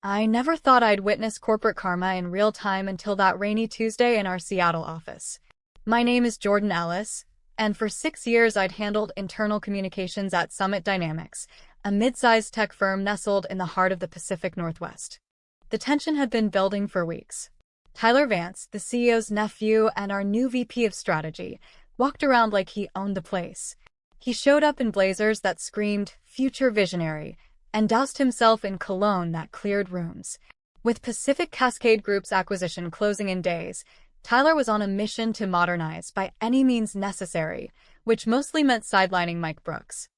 I never thought I'd witness corporate karma in real time until that rainy Tuesday in our Seattle office. My name is Jordan Ellis, and for 6 years I'd handled internal communications at Summit Dynamics, a mid-sized tech firm nestled in the heart of the Pacific Northwest. The tension had been building for weeks. Tyler Vance, the CEO's nephew and our new VP of strategy, walked around like he owned the place. He showed up in blazers that screamed future visionary and doused himself in cologne that cleared rooms. With Pacific Cascade Group's acquisition closing in days, Tyler was on a mission to modernize by any means necessary, which mostly meant sidelining Mike Brooks.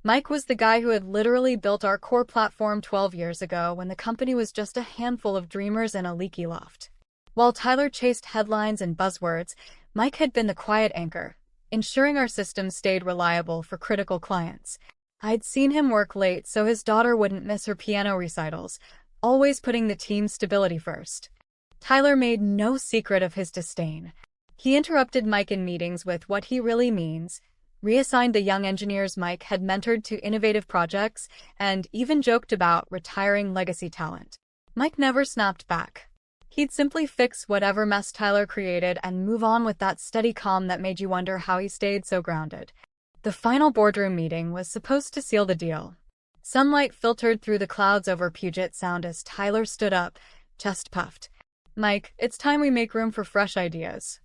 Mike was the guy who had literally built our core platform 12 years ago when the company was just a handful of dreamers in a leaky loft. While Tyler chased headlines and buzzwords, Mike had been the quiet anchor, ensuring our systems stayed reliable for critical clients. I'd seen him work late so his daughter wouldn't miss her piano recitals, always putting the team's stability first. Tyler made no secret of his disdain. He interrupted Mike in meetings with what he really means, reassigned the young engineers Mike had mentored to innovative projects, and even joked about retiring legacy talent. Mike never snapped back. He'd simply fix whatever mess Tyler created and move on with that steady calm that made you wonder how he stayed so grounded. The final boardroom meeting was supposed to seal the deal. Sunlight filtered through the clouds over Puget Sound as Tyler stood up, chest puffed. "Mike, it's time we make room for fresh ideas.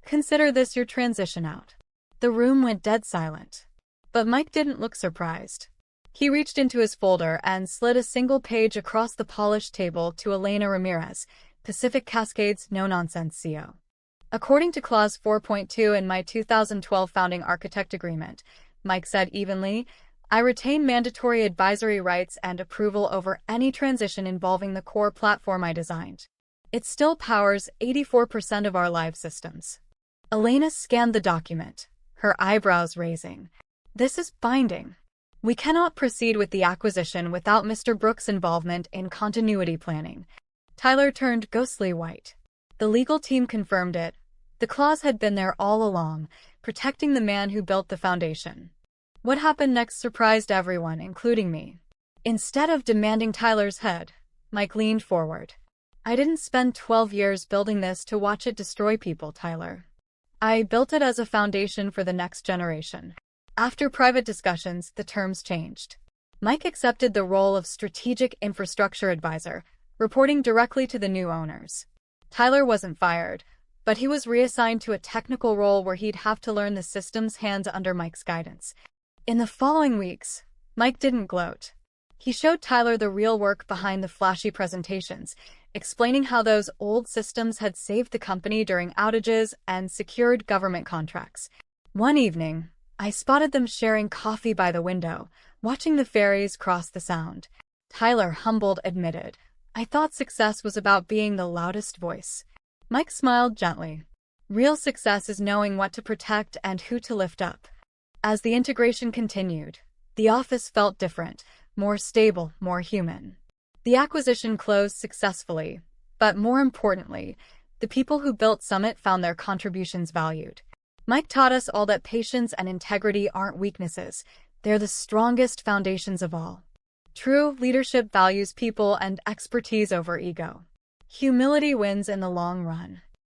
Consider this your transition out." The room went dead silent. But Mike didn't look surprised. He reached into his folder and slid a single page across the polished table to Elena Ramirez, Pacific Cascade's no-nonsense CEO. According to Clause 4.2 in my 2012 founding architect agreement, Mike said evenly, I retain mandatory advisory rights and approval over any transition involving the core platform I designed. It still powers 84% of our live systems. Elena scanned the document, her eyebrows raising. This is binding. We cannot proceed with the acquisition without Mr. Brooks' involvement in continuity planning. Tyler turned ghostly white. The legal team confirmed it. The clause had been there all along, protecting the man who built the foundation. What happened next surprised everyone, including me. Instead of demanding Tyler's head, Mike leaned forward. I didn't spend 12 years building this to watch it destroy people, Tyler. I built it as a foundation for the next generation. After private discussions, the terms changed. Mike accepted the role of strategic infrastructure advisor, reporting directly to the new owners. Tyler wasn't fired, but he was reassigned to a technical role where he'd have to learn the system's hands under Mike's guidance. In the following weeks, Mike didn't gloat. He showed Tyler the real work behind the flashy presentations, explaining how those old systems had saved the company during outages and secured government contracts. One evening, I spotted them sharing coffee by the window, watching the ferries cross the sound. Tyler, humbled, admitted, I thought success was about being the loudest voice. Mike smiled gently. Real success is knowing what to protect and who to lift up. As the integration continued, the office felt different, more stable, more human. The acquisition closed successfully, but more importantly, the people who built Summit found their contributions valued. Mike taught us all that patience and integrity aren't weaknesses, they're the strongest foundations of all. True leadership values people and expertise over ego. Humility wins in the long run.